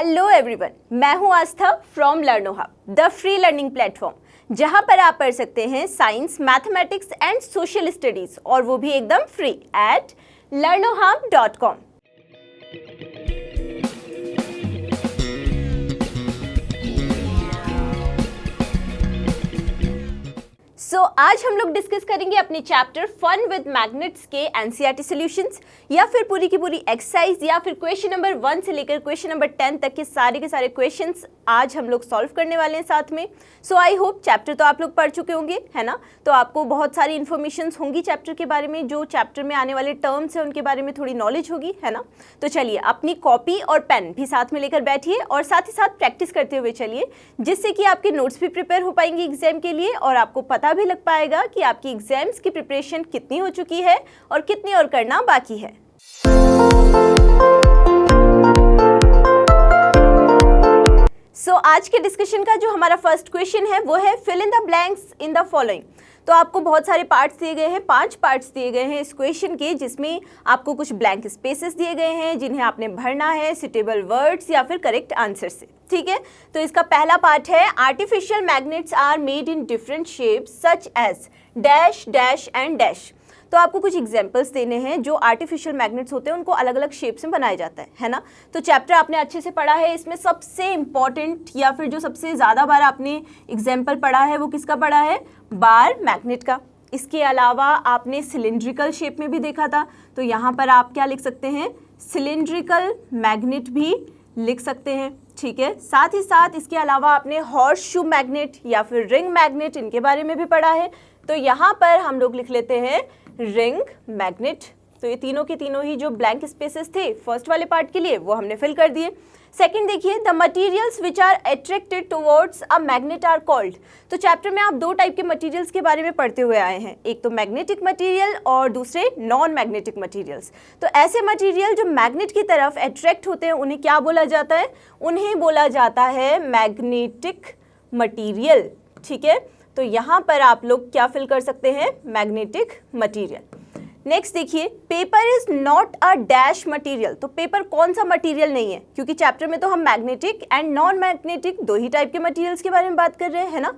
Hello everyone, मैं हूं Aastha from Learno Hub, the free learning platform, जहां पर आप पढ़ सकते हैं science, mathematics and social studies, और वो भी एकदम फ्री एट learnohub.com। आज हम लोग डिस्कस करेंगे अपने चैप्टर फन विद मैग्नेट्स के एनसीईआरटी सॉल्यूशंस, या फिर पूरी की पूरी एक्सरसाइज, या फिर क्वेश्चन नंबर 1 से लेकर क्वेश्चन नंबर 10 तक के सारे क्वेश्चंस आज हम लोग सॉल्व करने वाले हैं साथ में। सो आई होप चैप्टर तो आप लोग पढ़ चुके होंगे, है ना? तो आपको बहुत सारी इन्फॉर्मेशन होंगी चैप्टर के बारे में, जो चैप्टर में आने वाले टर्म्स हैं उनके बारे में थोड़ी नॉलेज होगी, है ना? तो चलिए अपनी कॉपी और पेन भी साथ में लेकर बैठिए और साथ ही साथ प्रैक्टिस करते हुए चलिए, जिससे कि आपके नोट्स भी प्रिपेयर हो पाएंगे एग्जाम के लिए, और आपको पता भी लग पाएगा कि आपकी एग्जाम्स की प्रिपरेशन कितनी हो चुकी है और कितनी और करना बाकी है। आज के डिस्कशन का जो हमारा फर्स्ट क्वेश्चन है वो है fill in the blanks in the following. तो आपको बहुत सारे पार्ट्स दिए गए हैं, 5 पार्ट्स दिए गए हैं इस क्वेश्चन के, जिसमें आपको कुछ ब्लैंक स्पेसेस दिए गए हैं जिन्हें आपने भरना है सुटेबल वर्ड्स या फिर करेक्ट आंसर से। ठीक है, तो इसका पहला पार्ट है artificial magnets are made in different shapes such as dash dash and dash. तो आपको कुछ एग्जाम्पल्स देने हैं जो आर्टिफिशियल मैग्नेट्स होते हैं, उनको अलग अलग शेप्स में बनाया जाता है ना? तो चैप्टर आपने अच्छे से पढ़ा है, इसमें सबसे इंपॉर्टेंट या फिर जो सबसे ज़्यादा बार आपने एग्जाम्पल पढ़ा है वो किसका पढ़ा है? बार मैग्नेट का। इसके अलावा आपने सिलिंड्रिकल शेप में भी देखा था, तो यहाँ पर आप क्या लिख सकते हैं? सिलिंड्रिकल मैग्नेट भी लिख सकते हैं। ठीक है, साथ ही साथ इसके अलावा आपने हॉर्स शू मैग्नेट या फिर रिंग मैग्नेट, इनके बारे में भी पढ़ा है। तो यहाँ पर हम लोग लिख लेते हैं रिंग मैग्नेट। तो ये तीनों के तीनों ही जो ब्लैंक स्पेसेस थे फर्स्ट वाले पार्ट के लिए वो हमने फिल कर दिए। सेकंड देखिए, the materials which are attracted towards a magnet are called. तो चैप्टर में आप 2 टाइप के मटेरियल्स के बारे में पढ़ते हुए आए हैं, एक तो मैग्नेटिक मटेरियल और दूसरे नॉन मैग्नेटिक मटेरियल्स। तो ऐसे मटेरियल जो मैग्नेट की तरफ अट्रैक्ट होते हैं उन्हें क्या बोला जाता है? उन्हें बोला जाता है मैग्नेटिक मटीरियल। ठीक है, तो यहाँ पर आप लोग क्या फिल कर सकते हैं? Magnetic material. नेक्स्ट देखिए, paper is not a dash material. तो पेपर कौन सा मटेरियल नहीं है? क्योंकि चैप्टर में तो हम magnetic and non magnetic 2 he type के मटेरियल्स के बारे में बात कर रहे हैं ना?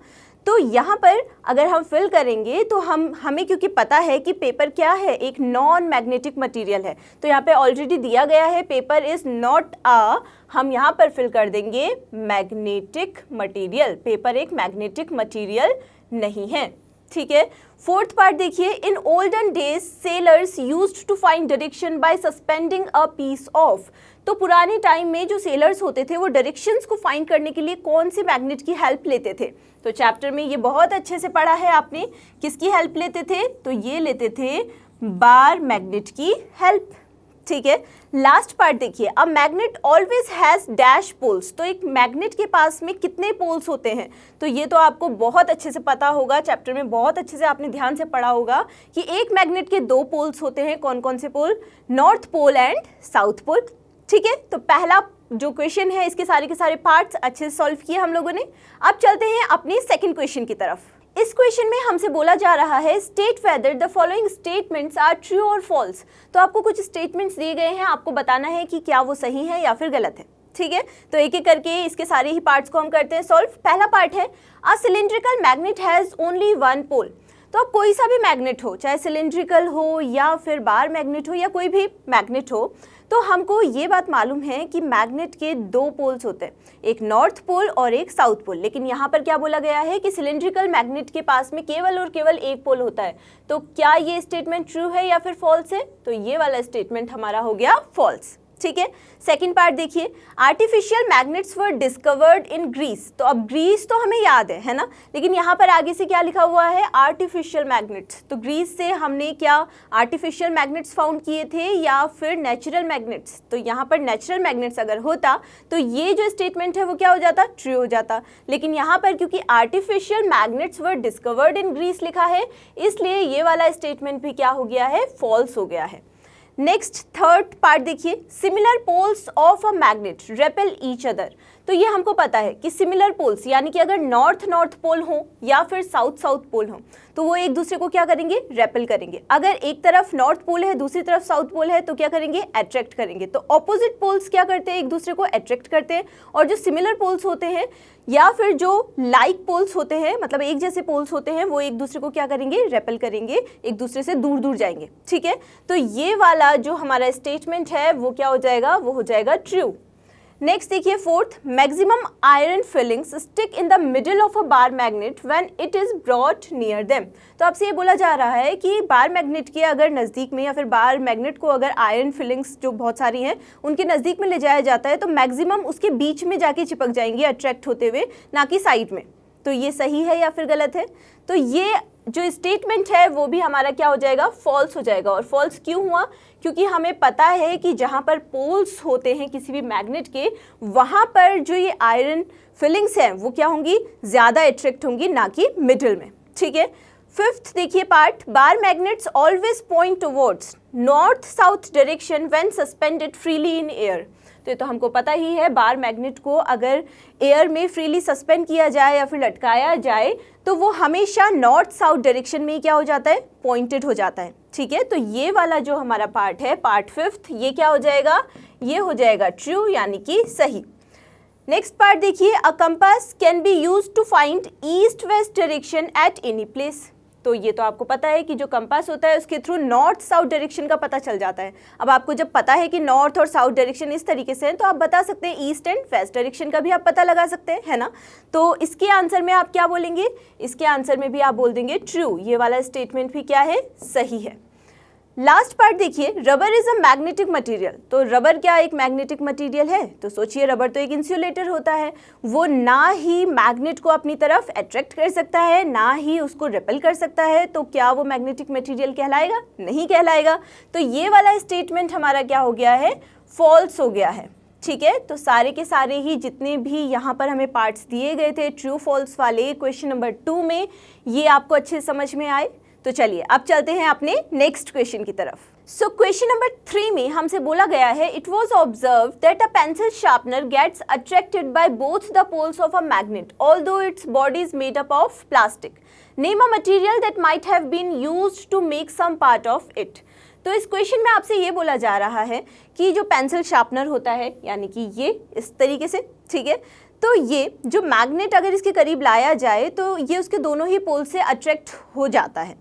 तो यहाँ पर अगर हम फिल करेंगे तो हमें क्योंकि पता है कि पेपर क्या है, एक नॉन मैग्नेटिक मटेरियल है, तो यहाँ पे ऑलरेडी दिया गया है पेपर इज नॉट अ, हम यहाँ पर फिल कर देंगे मैग्नेटिक मटेरियल। पेपर एक मैग्नेटिक मटेरियल नहीं है। ठीक है, फोर्थ पार्ट देखिए, in olden days sailors used to find direction by suspending a piece of. तो पुराने टाइम में जो सेलर्स होते थे वो डायरेक्शंस को फाइंड करने के लिए कौन सी मैग्नेट की हेल्प लेते थे? तो चैप्टर में ये बहुत अच्छे से पढ़ा है आपने, किसकी हेल्प लेते थे? तो ये लेते थे बार मैग्नेट की हेल्प। ठीक है, लास्ट पार्ट देखिए, a magnet always has dash poles. तो एक मैग्नेट के पास में कितने पोल्स होते हैं? तो ये तो आपको बहुत अच्छे से पता होगा, चैप्टर में बहुत अच्छे से आपने ध्यान से पढ़ा होगा कि एक मैग्नेट के 2 पोल्स होते हैं। कौन कौन से pole? North pole and south pole. ठीक है, तो पहला जो क्वेश्चन है इसके सारे के सारे पार्ट्स अच्छे से सॉल्व किए हम लोगों ने। अब चलते हैं अपने सेकेंड क्वेश्चन की तरफ। इस क्वेश्चन में हमसे बोला जा रहा है state whether the following statements are true और फॉल्स। तो आपको कुछ स्टेटमेंट्स दिए गए हैं, आपको बताना है कि क्या वो सही है या फिर गलत है। ठीक है, तो एक एक करके इसके सारे ही पार्ट्स को हम करते हैं सॉल्व। पहला पार्ट है, अ सिलिंड्रिकल मैग्नेट हैज ओनली 1 पोल। तो अब कोई सा भी मैग्नेट हो, चाहे सिलिंड्रिकल हो या फिर बार मैग्नेट हो या कोई भी मैग्नेट हो, तो हमको ये बात मालूम है कि मैग्नेट के 2 पोल्स होते हैं, एक नॉर्थ पोल और एक साउथ पोल। लेकिन यहाँ पर क्या बोला गया है कि सिलिंड्रिकल मैग्नेट के पास में केवल और केवल एक पोल होता है। तो क्या ये स्टेटमेंट ट्रू है या फिर फॉल्स है? तो ये वाला स्टेटमेंट हमारा हो गया फॉल्स। ठीक है, सेकंड पार्ट देखिए, artificial magnets were discovered in Greece. तो अब ग्रीस तो हमें याद है ना? लेकिन यहाँ पर आगे से क्या लिखा हुआ है? Artificial magnets. तो ग्रीस से हमने क्या आर्टिफिशियल मैग्नेट्स फाउंड किए थे या फिर नेचुरल मैग्नेट्स? तो यहाँ पर नेचुरल मैग्नेट्स अगर होता तो ये जो स्टेटमेंट है वो क्या हो जाता? ट्रू हो जाता। लेकिन यहाँ पर क्योंकि artificial magnets were discovered in Greece लिखा है, इसलिए ये वाला स्टेटमेंट भी क्या हो गया है? फॉल्स हो गया है। नेक्स्ट थर्ड पार्ट देखिए, similar poles of a magnet repel each other. तो ये हमको पता है कि सिमिलर पोल्स यानी कि अगर नॉर्थ नॉर्थ पोल हो या फिर साउथ साउथ पोल हो तो वो एक दूसरे को क्या करेंगे, रेपेल करेंगे। अगर एक तरफ नॉर्थ पोल है दूसरी तरफ साउथ पोल है तो क्या करेंगे, अट्रैक्ट करेंगे। तो ऑपोजिट पोल्स क्या करते हैं, एक दूसरे को अट्रैक्ट करते हैं, और जो सिमिलर पोल्स होते हैं या फिर जो लाइक पोल्स होते हैं, मतलब एक जैसे पोल्स होते हैं, वो एक दूसरे को क्या करेंगे, रेपेल करेंगे, एक दूसरे से दूर दूर जाएंगे। ठीक है, तो ये वाला जो हमारा स्टेटमेंट है वो क्या हो जाएगा, वो हो जाएगा ट्रू। नेक्स्ट देखिए fourth, maximum iron filings stick in the middle of a bar magnet when it is brought near them. तो आपसे ये बोला जा रहा है कि बार मैग्नेट के अगर नज़दीक में या फिर बार मैग्नेट को अगर आयरन फिलिंग्स जो बहुत सारी हैं उनके नज़दीक में ले जाया जाता है तो मैक्सिमम उसके बीच में जाके चिपक जाएंगी अट्रैक्ट होते हुए, ना कि साइड में। तो ये सही है या फिर गलत है? तो ये जो स्टेटमेंट है वो भी हमारा क्या हो जाएगा, फॉल्स हो जाएगा। और फॉल्स क्यों हुआ, क्योंकि हमें पता है कि जहाँ पर पोल्स होते हैं किसी भी मैग्नेट के, वहाँ पर जो ये आयरन फिलिंग्स हैं वो क्या होंगी, ज़्यादा अट्रैक्ट होंगी, ना कि मिडिल में। ठीक है, फिफ्थ देखिए part, bar magnets always point towards north south direction when suspended freely in air. तो ये तो हमको पता ही है, बार मैग्नेट को अगर एयर में फ्रीली सस्पेंड किया जाए या फिर लटकाया जाए तो वो हमेशा नॉर्थ साउथ डायरेक्शन में ही क्या हो जाता है, पॉइंटेड हो जाता है। ठीक है, तो ये वाला जो हमारा पार्ट है, पार्ट फिफ्थ, ये क्या हो जाएगा, ये हो जाएगा ट्रू यानी कि सही। नेक्स्ट पार्ट देखिए, a compass can be used to find east west direction at any place. तो ये तो आपको पता है कि जो कंपास होता है उसके थ्रू नॉर्थ साउथ डायरेक्शन का पता चल जाता है। अब आपको जब पता है कि नॉर्थ और साउथ डायरेक्शन इस तरीके से है तो आप बता सकते हैं ईस्ट एंड वेस्ट डायरेक्शन का भी आप पता लगा सकते हैं, है ना। तो इसके आंसर में आप क्या बोलेंगे, इसके आंसर में भी आप बोल देंगे ट्रू। ये वाला स्टेटमेंट भी क्या है, सही है। लास्ट पार्ट देखिए, rubber is a magnetic material. तो रबर क्या एक मैग्नेटिक मटेरियल है? तो सोचिए, रबर तो एक इंसुलेटर होता है, वो ना ही मैग्नेट को अपनी तरफ अट्रैक्ट कर सकता है ना ही उसको रिपेल कर सकता है। तो क्या वो मैग्नेटिक मटेरियल कहलाएगा? नहीं कहलाएगा। तो ये वाला स्टेटमेंट हमारा क्या हो गया है, फॉल्स हो गया है। ठीक है, तो सारे के सारे ही जितने भी यहाँ पर हमें पार्ट्स दिए गए थे ट्रू फॉल्स वाले क्वेश्चन नंबर 2 में, ये आपको अच्छे समझ में आए। तो चलिए अब चलते हैं अपने नेक्स्ट क्वेश्चन की तरफ। सो क्वेश्चन नंबर 3 में हमसे बोला गया है, it was observe that a pencil sharpener gets attracted by both the poles of a magnet although its body is made up of plastic. Name a material that might have been used to make some part of it. तो इस question में आपसे ये बोला जा रहा है कि जो पेंसिल शार्पनर होता है, यानी कि ये इस तरीके से, ठीक है, तो ये जो मैग्नेट अगर इसके करीब लाया जाए तो ये उसके दोनों ही पोल से अट्रैक्ट हो जाता है,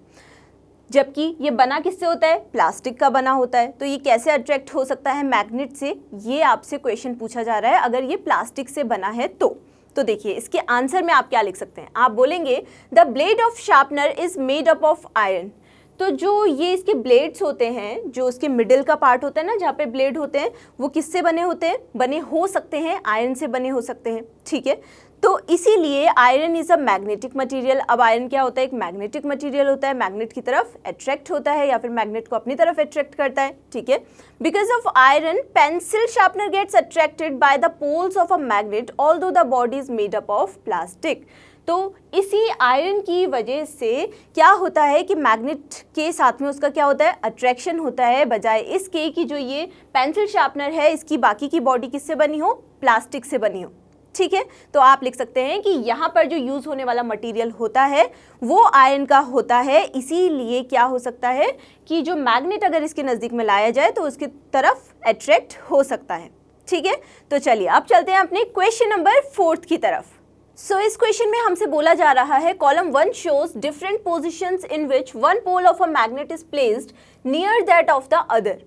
जबकि ये बना किससे होता है, प्लास्टिक का बना होता है। तो ये कैसे अट्रैक्ट हो सकता है मैग्नेट से, ये आपसे क्वेश्चन पूछा जा रहा है अगर ये प्लास्टिक से बना है तो देखिए इसके आंसर में आप क्या लिख सकते हैं, आप बोलेंगे the blade of sharpener is made up of iron. तो जो ये इसके ब्लेड्स होते हैं, जो उसके मिडिल का पार्ट होता है ना जहाँ पे ब्लेड होते हैं, वो किससे बने होते हैं, बने हो सकते हैं आयरन से बने हो सकते हैं। ठीक है, तो इसीलिए iron is a magnetic material. अब आयरन क्या होता है, एक मैग्नेटिक मटेरियल होता है, मैग्नेट की तरफ अट्रैक्ट होता है या फिर मैग्नेट को अपनी तरफ अट्रैक्ट करता है। ठीक है, because of iron pencil sharpener gets attracted by the poles of a magnet although the body is made up of plastic. तो इसी आयरन की वजह से क्या होता है कि मैग्नेट के साथ में उसका क्या होता है, अट्रैक्शन होता है, बजाय इसके कि जो ये पेंसिल शार्पनर है इसकी बाकी की बॉडी किससे बनी हो, प्लास्टिक से बनी हो। ठीक है, तो आप लिख सकते हैं कि यहाँ पर जो यूज होने वाला मटेरियल होता है वो आयरन का होता है, इसीलिए क्या हो सकता है कि जो मैग्नेट अगर इसके नज़दीक में लाया जाए तो उसकी तरफ अट्रैक्ट हो सकता है। ठीक है, तो चलिए अब चलते हैं अपने क्वेश्चन नंबर 4 की तरफ। सो इस क्वेश्चन में हमसे बोला जा रहा है, column 1 shows different positions in which one pole of a magnet is placed near that of the other.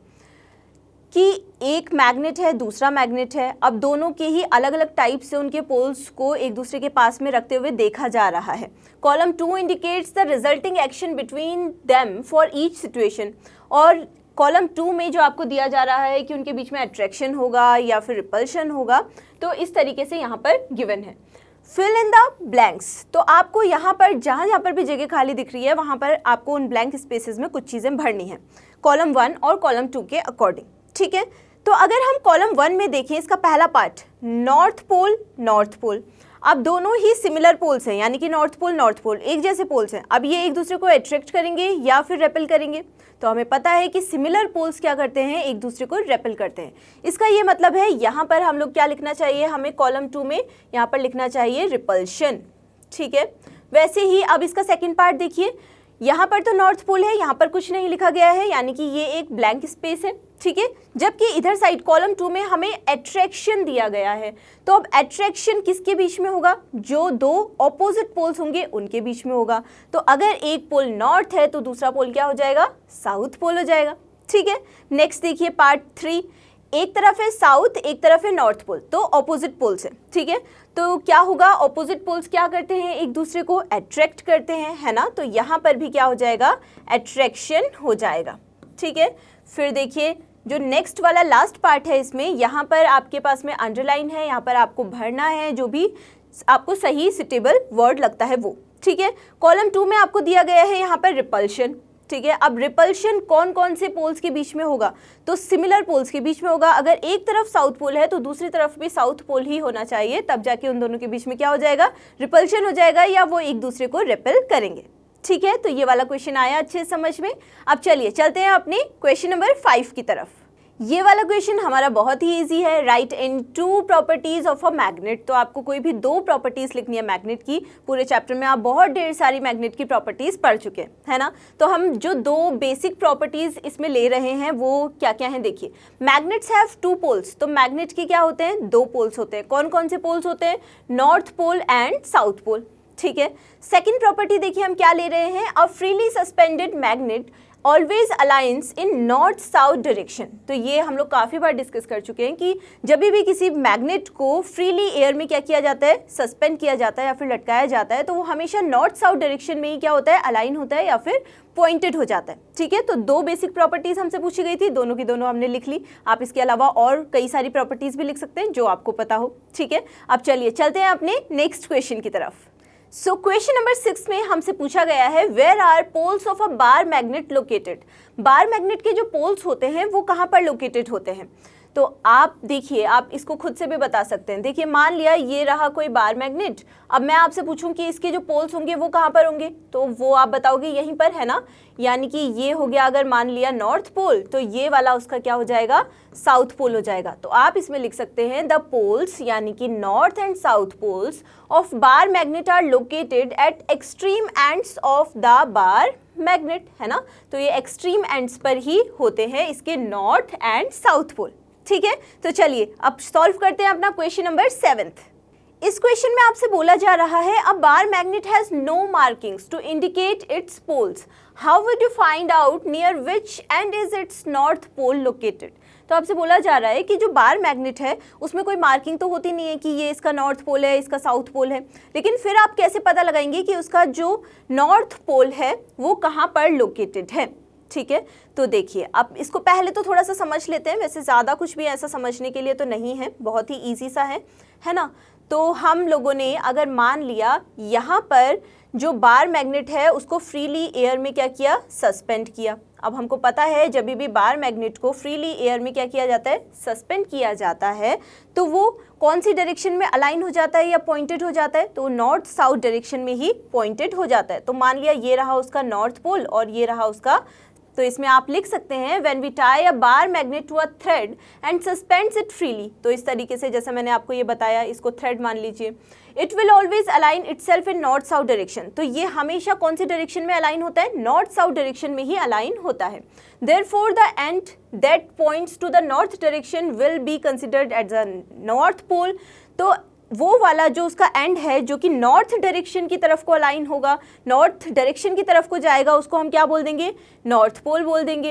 कि एक मैग्नेट है दूसरा मैग्नेट है, अब दोनों के ही अलग अलग टाइप से उनके पोल्स को एक दूसरे के पास में रखते हुए देखा जा रहा है। Column 2 indicates the resulting action between them for each situation. और कॉलम 2 में जो आपको दिया जा रहा है कि उनके बीच में अट्रैक्शन होगा या फिर रिपल्शन होगा, तो इस तरीके से यहाँ पर गिवन है। Fill in the blanks. तो आपको यहाँ पर जहाँ पर भी जगह खाली दिख रही है वहाँ पर आपको उन ब्लैंक स्पेसेस में कुछ चीज़ें भरनी है कॉलम 1 और कॉलम 2 के अकॉर्डिंग। ठीक है, तो अगर हम कॉलम 1 में देखें, इसका पहला पार्ट नॉर्थ पोल, अब दोनों ही सिमिलर पोल्स हैं, यानी कि नॉर्थ पोल एक जैसे पोल्स हैं। अब ये एक दूसरे को अट्रैक्ट करेंगे या फिर रेपेल करेंगे, तो हमें पता है कि सिमिलर पोल्स क्या करते हैं, एक दूसरे को रेपेल करते हैं। इसका ये मतलब है यहाँ पर हम लोग क्या लिखना चाहिए, हमें कॉलम 2 में यहाँ पर लिखना चाहिए रिपल्शन, ठीक है। वैसे ही अब इसका सेकेंड पार्ट देखिए, यहाँ पर तो नॉर्थ पोल है, यहाँ पर कुछ नहीं लिखा गया है, यानी कि ये एक ब्लैंक स्पेस है, ठीक है। जबकि इधर साइड कॉलम 2 में हमें अट्रैक्शन दिया गया है, तो अब अट्रैक्शन किसके बीच में होगा, जो दो ऑपोजिट पोल्स होंगे उनके बीच में होगा। तो अगर एक पोल नॉर्थ है तो दूसरा पोल क्या हो जाएगा, साउथ पोल हो जाएगा, ठीक है। नेक्स्ट देखिए पार्ट 3, एक तरफ है साउथ एक तरफ है नॉर्थ पोल, तो ऑपोजिट पोल्स है, ठीक है। तो क्या होगा, ऑपोजिट पोल्स क्या करते हैं, एक दूसरे को अट्रैक्ट करते हैं, है ना। तो यहाँ पर भी क्या हो जाएगा, अट्रैक्शन हो जाएगा, ठीक है। फिर देखिए जो नेक्स्ट वाला लास्ट पार्ट है, इसमें यहाँ पर आपके पास में अंडरलाइन है, यहाँ पर आपको भरना है जो भी आपको सही सुटेबल वर्ड लगता है वो, ठीक है। कॉलम 2 में आपको दिया गया है यहाँ पर रिपल्शन, ठीक है। अब रिपल्शन कौन कौन से पोल्स के बीच में होगा, तो सिमिलर पोल्स के बीच में होगा। अगर एक तरफ साउथ पोल है तो दूसरी तरफ भी साउथ पोल ही होना चाहिए, तब जाके उन दोनों के बीच में क्या हो जाएगा, रिपल्शन हो जाएगा, या वो एक दूसरे को रिपेल करेंगे, ठीक है। तो ये वाला क्वेश्चन आया अच्छे समझ में। अब चलिए चलते हैं अपने क्वेश्चन नंबर 5 की तरफ। ये वाला क्वेश्चन हमारा बहुत ही इजी है, right in 2 properties of a magnet. तो आपको कोई भी 2 प्रॉपर्टीज लिखनी है मैग्नेट की। पूरे चैप्टर में आप बहुत ढेर सारी मैग्नेट की प्रॉपर्टीज पढ़ चुके हैं, है ना। तो हम जो 2 बेसिक प्रॉपर्टीज इसमें ले रहे हैं वो क्या क्या हैं, देखिए। मैग्नेट्स हैव 2 पोल्स, तो मैग्नेट के क्या होते हैं, 2 पोल्स होते हैं। कौन कौन से पोल्स होते हैं, north pole and south pole, ठीक है। सेकेंड प्रॉपर्टी देखिए हम क्या ले रहे हैं, a freely suspended magnet always aligns in north south direction. तो ये हम लोग काफ़ी बार डिस्कस कर चुके हैं कि जब भी किसी मैग्नेट को फ्रीली एयर में क्या किया जाता है, सस्पेंड किया जाता है या फिर लटकाया जाता है, तो वो हमेशा नॉर्थ साउथ डायरेक्शन में ही क्या होता है, अलाइन होता है या फिर पॉइंटेड हो जाता है, ठीक है। तो 2 बेसिक प्रॉपर्टीज हमसे पूछी गई थी, दोनों की दोनों हमने लिख ली। आप इसके अलावा और कई सारी प्रॉपर्टीज भी लिख सकते हैं जो आपको पता हो, ठीक है। अब चलिए चलते हैं अपने नेक्स्ट क्वेश्चन की तरफ। सो क्वेश्चन नंबर 6 में हमसे पूछा गया है, where are poles of a bar magnet located. Bar magnet के जो पोल्स होते हैं वो कहाँ पर लोकेटेड होते हैं। तो आप देखिए, आप इसको खुद से भी बता सकते हैं। देखिए मान लिया ये रहा कोई बार मैग्नेट, अब मैं आपसे पूछूं कि इसके जो पोल्स होंगे वो कहाँ पर होंगे, तो वो आप बताओगे यहीं पर, है ना। यानी कि ये हो गया अगर मान लिया नॉर्थ पोल, तो ये वाला उसका क्या हो जाएगा, साउथ पोल हो जाएगा। तो आप इसमें लिख सकते हैं द पोल्स, यानी कि north and south poles of bar magnet are located at extreme ends of the bar magnet, है ना। तो ये एक्सट्रीम एंड्स पर ही होते हैं इसके नॉर्थ एंड साउथ पोल, ठीक है। तो चलिए अब सॉल्व करते हैं अपना क्वेश्चन नंबर 7। इस क्वेश्चन में आपसे बोला जा रहा है, a bar magnet has no markings to indicate its poles, how would you find out near which end is its north pole located. तो आपसे बोला जा रहा है कि जो बार मैग्नेट है उसमें कोई मार्किंग तो होती नहीं है कि ये इसका नॉर्थ पोल है, इसका साउथ पोल है, लेकिन फिर आप कैसे पता लगाएंगे कि उसका जो नॉर्थ पोल है वो कहाँ पर लोकेटेड है, ठीक है। तो देखिए अब इसको पहले तो थोड़ा सा समझ लेते हैं, वैसे ज़्यादा कुछ भी ऐसा समझने के लिए तो नहीं है, बहुत ही ईजी सा है ना। तो हम लोगों ने अगर मान लिया यहाँ पर जो बार मैग्नेट है उसको फ्रीली एयर में क्या किया, सस्पेंड किया। अब हमको पता है जब भी बार मैग्नेट को फ्रीली एयर में क्या किया जाता है, सस्पेंड किया जाता है, तो वो कौन सी डायरेक्शन में अलाइन हो जाता है या पॉइंटेड हो जाता है, तो नॉर्थ साउथ डायरेक्शन में ही पॉइंटेड हो जाता है। तो मान लिया ये रहा उसका नॉर्थ पोल और ये रहा उसका, तो इसमें आप लिख सकते हैं when we tie a bar magnet to a thread and suspends it freely. तो इस तरीके से जैसा मैंने आपको ये बताया, इसको थ्रेड मान लीजिए, it will always align itself in north south direction. तो ये हमेशा कौन सी डायरेक्शन में अलाइन होता है, नॉर्थ साउथ डायरेक्शन में ही अलाइन होता है। Therefore the end that points to the north direction will be considered at the north pole. तो वो वाला जो उसका एंड है जो कि नॉर्थ डायरेक्शन की तरफ को अलाइन होगा, नॉर्थ डायरेक्शन की तरफ को जाएगा, उसको हम क्या बोल देंगे, नॉर्थ पोल बोल देंगे।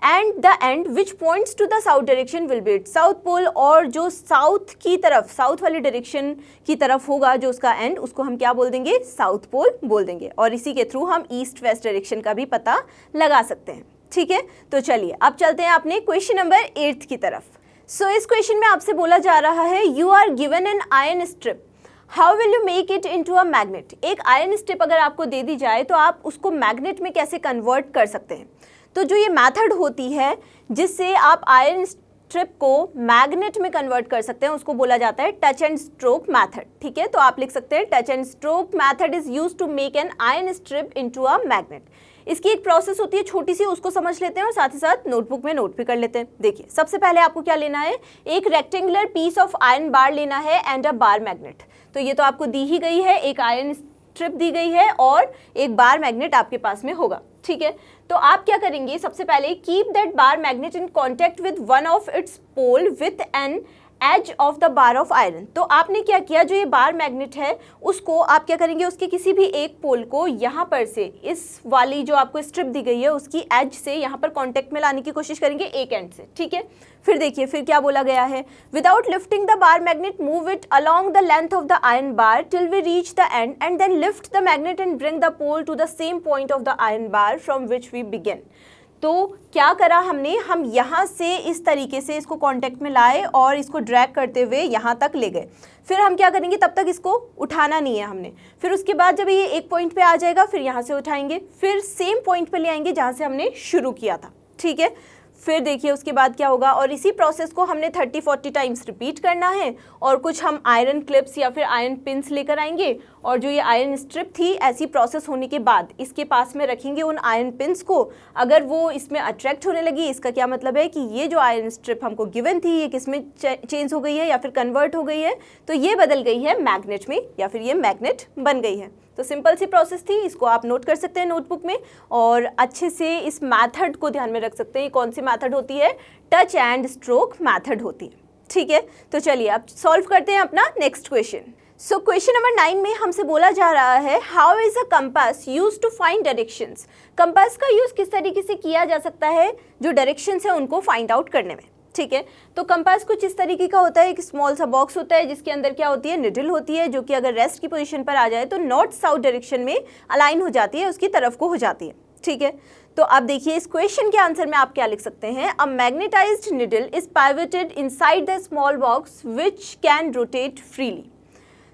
And the end which points to the south direction will be its south pole, और जो साउथ की तरफ, साउथ वाली डायरेक्शन की तरफ होगा जो उसका एंड, उसको हम क्या बोल देंगे, साउथ पोल बोल देंगे। और इसी के थ्रू हम ईस्ट वेस्ट डायरेक्शन का भी पता लगा सकते हैं, ठीक है। तो चलिए अब चलते हैं अपने क्वेश्चन नंबर 8 की तरफ। सो इस क्वेश्चन में आपसे बोला जा रहा है, you are given an iron strip, how will you make it into a magnet. एक आयरन स्ट्रिप अगर आपको दे दी जाए तो आप उसको मैग्नेट में कैसे कन्वर्ट कर सकते हैं। तो जो ये मेथड होती है जिससे आप आयरन स्ट्रिप को मैग्नेट में कन्वर्ट कर सकते हैं, उसको बोला जाता है टच एंड स्ट्रोक मैथड। ठीक है, तो आप लिख सकते हैं touch and stroke method is used to make an iron strip into a magnet. इसकी एक प्रोसेस होती है छोटी सी, उसको समझ लेते हैं और साथ ही साथ नोटबुक में नोट भी कर लेते हैं। देखिए, सबसे पहले आपको क्या लेना है, एक rectangular piece of iron bar लेना है एंड अ बार मैग्नेट। तो ये तो आपको दी ही गई है, एक आयरन स्ट्रिप दी गई है और एक बार मैग्नेट आपके पास में होगा। ठीक है, तो आप क्या करेंगे, सबसे पहले keep that bar magnet in contact with one of its pole with an edge of the bar of iron. तो आपने क्या किया, जो ये बार मैग्नेट है उसको आप क्या करेंगे, उसके किसी भी एक पोल को यहाँ पर से, इस वाली जो आपको स्ट्रिप दी गई है उसकी एज से यहाँ पर कांटेक्ट में लाने की कोशिश करेंगे एक एंड से। ठीक है, फिर देखिए फिर क्या बोला गया है, without lifting the bar magnet move it along the length of the iron bar till we reach the end and then lift the magnet and bring the pole to the same point of the iron bar from which we begin. तो क्या करा हमने, हम यहाँ से इस तरीके से इसको कांटेक्ट में लाए और इसको ड्रैग करते हुए यहाँ तक ले गए। फिर हम क्या करेंगे, तब तक इसको उठाना नहीं है हमने। फिर उसके बाद जब ये एक पॉइंट पे आ जाएगा फिर यहाँ से उठाएंगे, फिर सेम पॉइंट पे ले आएंगे जहाँ से हमने शुरू किया था। ठीक है, फिर देखिए उसके बाद क्या होगा, और इसी प्रोसेस को हमने 30-40 टाइम्स रिपीट करना है। और कुछ हम आयरन क्लिप्स या फिर आयरन पिन्स लेकर आएंगे और जो ये आयरन स्ट्रिप थी ऐसी प्रोसेस होने के बाद इसके पास में रखेंगे उन आयरन पिन्स को। अगर वो इसमें अट्रैक्ट होने लगी, इसका क्या मतलब है कि ये जो आयरन स्ट्रिप हमको गिवन थी ये किस में चेंज हो गई है या फिर कन्वर्ट हो गई है, तो ये बदल गई है मैग्नेट में या फिर ये मैग्नेट बन गई है। तो सिंपल सी प्रोसेस थी, इसको आप नोट कर सकते हैं नोटबुक में और अच्छे से इस मेथड को ध्यान में रख सकते हैं। ये कौन सी मेथड होती है, टच एंड स्ट्रोक मेथड होती है। ठीक है, तो चलिए अब सॉल्व करते हैं अपना next question. So question number 9 में हमसे बोला जा रहा है, how is a compass use to find directions. Compass का यूज किस तरीके से किया जा सकता है जो डायरेक्शंस है उनको फाइंड आउट करने में। ठीक है, तो कंपास कुछ इस तरीके का होता है, एक स्मॉल सा बॉक्स होता है जिसके अंदर क्या होती है, निडल होती है, जो कि अगर रेस्ट की पोजीशन पर आ जाए तो नॉर्थ साउथ डायरेक्शन में अलाइन हो जाती है, उसकी तरफ को हो जाती है। ठीक है, तो अब देखिए इस क्वेश्चन के आंसर में आप क्या लिख सकते हैं, a magnetised needle is pivoted inside the small box which can rotate freely.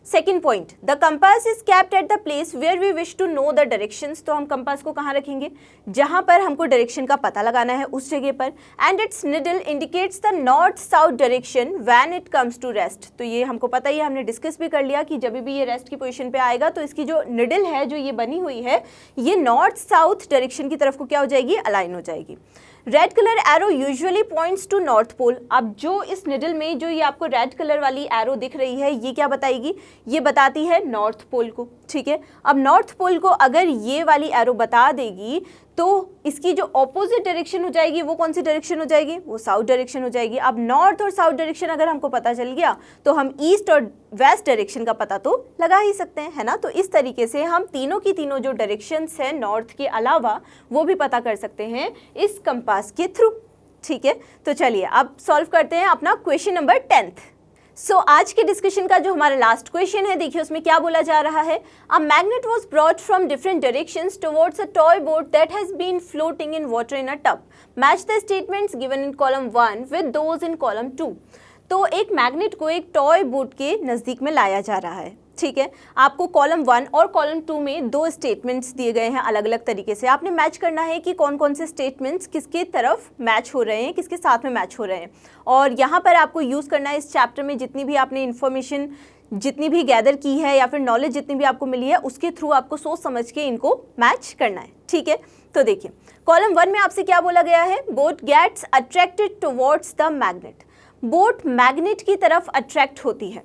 Second point, the compass is kept at the place where we wish to know the directions. तो हम compass को कहाँ रखेंगे, जहाँ पर हमको डायरेक्शन का पता लगाना है उस जगह पर। And its needle indicates the north south direction when it comes to rest. तो ये हमको पता ही है, हमने डिस्कस भी कर लिया कि जब भी ये रेस्ट की पोजीशन पे आएगा तो इसकी जो निडल है जो ये बनी हुई है ये नॉर्थ साउथ डायरेक्शन की तरफ को क्या हो जाएगी, अलाइन हो जाएगी। Red colour arrow usually points to north pole. अब जो इस निडल में जो ये आपको रेड कलर वाली एरो दिख रही है ये क्या बताएगी, ये बताती है नॉर्थ पोल को। ठीक है, अब नॉर्थ पोल को अगर ये वाली एरो बता देगी तो इसकी जो ऑपोजिट डायरेक्शन हो जाएगी वो कौन सी डायरेक्शन हो जाएगी, वो साउथ डायरेक्शन हो जाएगी। अब नॉर्थ और साउथ डायरेक्शन अगर हमको पता चल गया तो हम ईस्ट और वेस्ट डायरेक्शन का पता तो लगा ही सकते हैं, है ना। तो इस तरीके से हम तीनों की तीनों जो डायरेक्शंस हैं नॉर्थ के अलावा वो भी पता कर सकते हैं इस कंपास के थ्रू। ठीक है, तो चलिए अब सॉल्व करते हैं अपना क्वेश्चन नंबर 10th। सो आज के डिस्कशन का जो हमारा लास्ट क्वेश्चन है, देखिए उसमें क्या बोला जा रहा है, a magnet was brought from different directions towards a toy boat that has been floating in water in a tub. Match the statements given in column 1 with those in column 2। तो एक मैग्नेट को एक toy boat के नज़दीक में लाया जा रहा है। ठीक है, आपको कॉलम 1 और कॉलम 2 में दो स्टेटमेंट्स दिए गए हैं अलग अलग तरीके से। आपने मैच करना है कि कौन कौन से स्टेटमेंट्स किसके तरफ मैच हो रहे हैं, किसके साथ में मैच हो रहे हैं। और यहाँ पर आपको यूज़ करना है इस चैप्टर में जितनी भी आपने इन्फॉर्मेशन जितनी भी गैदर की है या फिर नॉलेज जितनी भी आपको मिली है उसके थ्रू आपको सोच समझ के इनको मैच करना है। ठीक है, तो देखिए कॉलम 1 में आपसे क्या बोला गया है, boat gets attracted towards the magnet. Boat magnet की तरफ अट्रैक्ट होती है।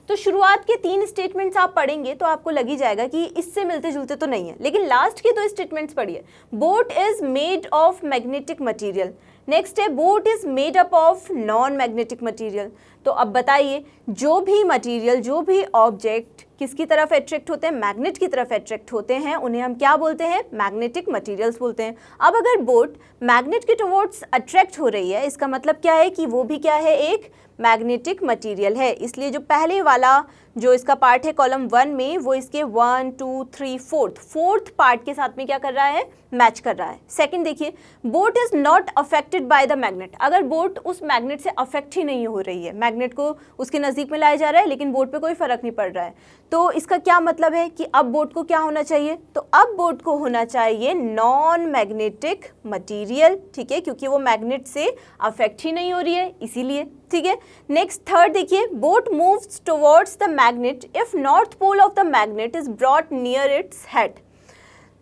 तो शुरुआत के 3 स्टेटमेंट्स आप पढ़ेंगे तो आपको लग ही जाएगा कि इससे मिलते जुलते तो नहीं है, लेकिन लास्ट के 2 स्टेटमेंट्स पढ़िए। Boat is made of magnetic material, next है boat is made up of non magnetic material. तो अब बताइए जो भी मटेरियल जो भी ऑब्जेक्ट किसकी तरफ अट्रैक्ट होते हैं, मैग्नेट की तरफ अट्रैक्ट होते हैं, उन्हें हम क्या बोलते हैं, मैग्नेटिक मटेरियल्स बोलते हैं। अब अगर बोट मैग्नेट के टुवर्ड्स अट्रैक्ट हो रही है इसका मतलब क्या है कि वो भी क्या है, एक मैग्नेटिक मटेरियल है। इसलिए जो पहले वाला जो इसका पार्ट है कॉलम 1 में, वो इसके 1 2 3 फोर्थ पार्ट के साथ में क्या कर रहा है, मैच कर रहा है। सेकंड देखिए, boat is not affected by the magnet. अगर बोट उस मैग्नेट से अफेक्ट ही नहीं हो रही है, मैग्नेट को उसके नज़दीक में लाया जा रहा है लेकिन बोट पे कोई फर्क नहीं पड़ रहा है, तो इसका क्या मतलब है कि अब बोट को क्या होना चाहिए, तो अब बोट को होना चाहिए नॉन मैग्नेटिक मटीरियल, ठीक है, क्योंकि वो मैग्नेट से अफेक्ट ही नहीं हो रही है इसीलिए, ठीक है। नेक्स्ट थर्ड देखिए, boat moves towards the magnet if north pole of the magnet is brought near its head.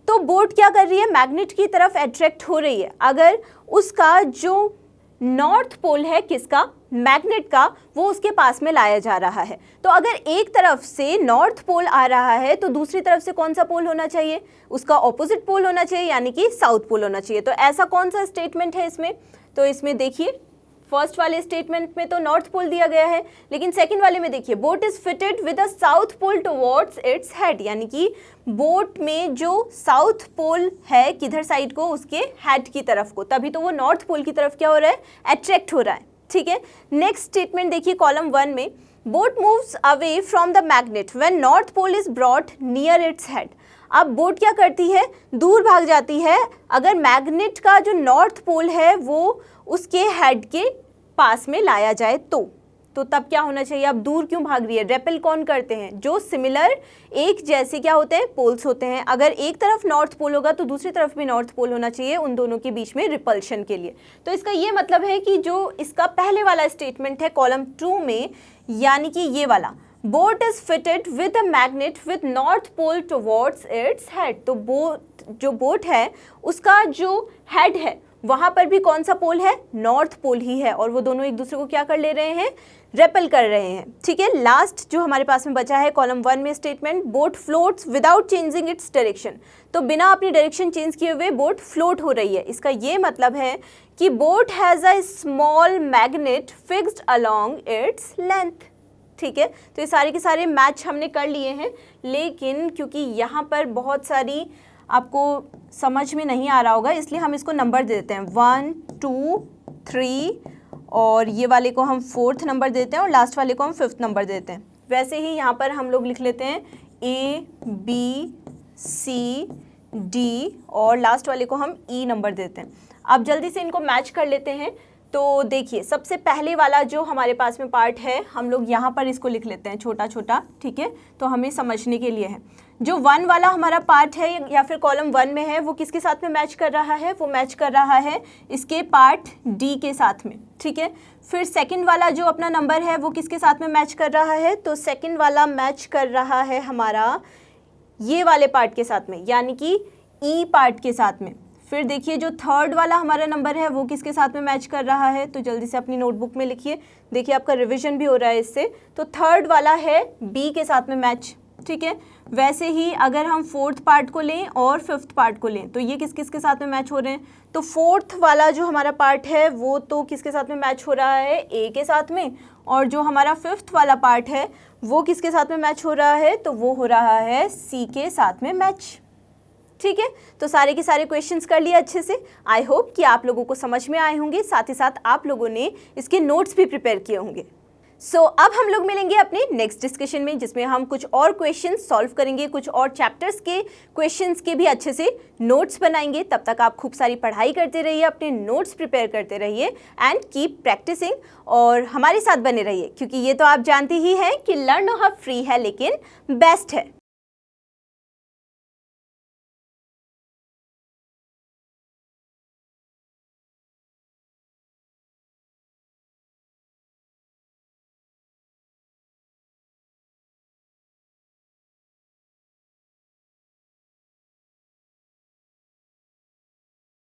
तो बोट क्या कर रही है, मैग्नेट की तरफ अट्रैक्ट हो रही है अगर उसका जो नॉर्थ पोल है किसका, मैग्नेट का, वो उसके पास में लाया जा रहा है। तो अगर एक तरफ से नॉर्थ पोल आ रहा है तो दूसरी तरफ से कौन सा पोल होना चाहिए, उसका ऑपोजिट पोल होना चाहिए, यानी कि साउथ पोल होना चाहिए। तो ऐसा कौन सा स्टेटमेंट है इसमें, तो इसमें देखिए फर्स्ट वाले स्टेटमेंट में तो नॉर्थ पोल दिया गया है, लेकिन सेकंड वाले में देखिए boat is fitted with a south pole towards its head, यानी कि बोट में जो साउथ पोल है किधर साइड को, उसके हेड की तरफ को, तभी तो वो नॉर्थ पोल की तरफ क्या हो रहा है, अट्रैक्ट हो रहा है, ठीक है। नेक्स्ट स्टेटमेंट देखिए कॉलम 1 में, boat moves away from the magnet when north pole is brought near its head. अब बोट क्या करती है, दूर भाग जाती है अगर मैग्नेट का जो नॉर्थ पोल है वो उसके हेड के पास में लाया जाए तो तब क्या होना चाहिए, अब दूर क्यों भाग रही है, रेपेल कौन करते हैं, जो सिमिलर एक जैसे क्या होते हैं, पोल्स होते हैं। अगर एक तरफ नॉर्थ पोल होगा तो दूसरी तरफ भी नॉर्थ पोल होना चाहिए उन दोनों के बीच में रिपल्शन के लिए। तो इसका ये मतलब है कि जो इसका पहले वाला स्टेटमेंट है कॉलम 2 में, यानी कि ये वाला, boat is fitted with a magnet with north pole towards its head, तो जो बोट है उसका जो हेड है वहां पर भी कौन सा पोल है, नॉर्थ पोल ही है, और वो दोनों एक दूसरे को क्या कर ले रहे हैं, रेपेल कर रहे हैं, ठीक है। लास्ट जो हमारे पास में बचा है कॉलम 1 में statement, boat floats without changing its direction, तो बिना अपनी डायरेक्शन चेंज किए हुए बोट फ्लोट हो रही है। इसका ये मतलब है कि boat has a small magnet fixed along its length, ठीक है। तो ये सारे के सारे मैच हमने कर लिए हैं, लेकिन क्योंकि यहाँ पर बहुत सारी आपको समझ में नहीं आ रहा होगा इसलिए हम इसको नंबर दे देते हैं 1 2 3, और ये वाले को हम 4th नंबर देते हैं और लास्ट वाले को हम 5th नंबर देते हैं। वैसे ही यहाँ पर हम लोग लिख लेते हैं A B C D और लास्ट वाले को हम E नंबर देते हैं। अब जल्दी से इनको मैच कर लेते हैं। तो देखिए सबसे पहले वाला जो हमारे पास में पार्ट है हम लोग यहाँ पर इसको लिख लेते हैं छोटा छोटा, ठीक है, तो हमें समझने के लिए है। जो 1 वाला हमारा पार्ट है या फिर कॉलम 1 में है वो किसके साथ में मैच कर रहा है, वो मैच कर रहा है इसके पार्ट डी के साथ में, ठीक है। फिर सेकंड वाला जो अपना नंबर है वो किसके साथ में मैच कर रहा है, तो सेकंड वाला मैच कर रहा है हमारा ये वाले पार्ट के साथ में, यानी कि ई पार्ट के साथ में। फिर देखिए जो थर्ड वाला हमारा नंबर है वो किसके साथ में मैच कर रहा है, तो जल्दी से अपनी नोटबुक में लिखिए, देखिए आपका रिवीजन भी हो रहा है इससे। तो थर्ड वाला है बी के साथ में मैच, ठीक है। वैसे ही अगर हम 4th पार्ट को लें और 5th पार्ट को लें तो ये किस किस के साथ में मैच हो रहे हैं, तो 4th वाला जो हमारा पार्ट है वो तो किसके साथ में मैच हो रहा है, ए के साथ में, और जो हमारा 5th वाला पार्ट है वो किसके साथ में मैच हो रहा है, तो वो हो रहा है सी के साथ में मैच, ठीक है। तो सारे के सारे क्वेश्चंस कर लिए अच्छे से। आई होप कि आप लोगों को समझ में आए होंगे, साथ ही साथ आप लोगों ने इसके नोट्स भी प्रिपेयर किए होंगे। अब हम लोग मिलेंगे अपने नेक्स्ट डिस्कशन में, जिसमें हम कुछ और क्वेश्चंस सॉल्व करेंगे, कुछ और चैप्टर्स के क्वेश्चंस के भी अच्छे से नोट्स बनाएंगे। तब तक आप खूब सारी पढ़ाई करते रहिए, अपने नोट्स प्रिपेयर करते रहिए एंड कीप प्रैक्टिसिंग, और हमारे साथ बने रहिए, क्योंकि ये तो आप जानती ही हैं कि लर्न हाउ फ्री है लेकिन बेस्ट है।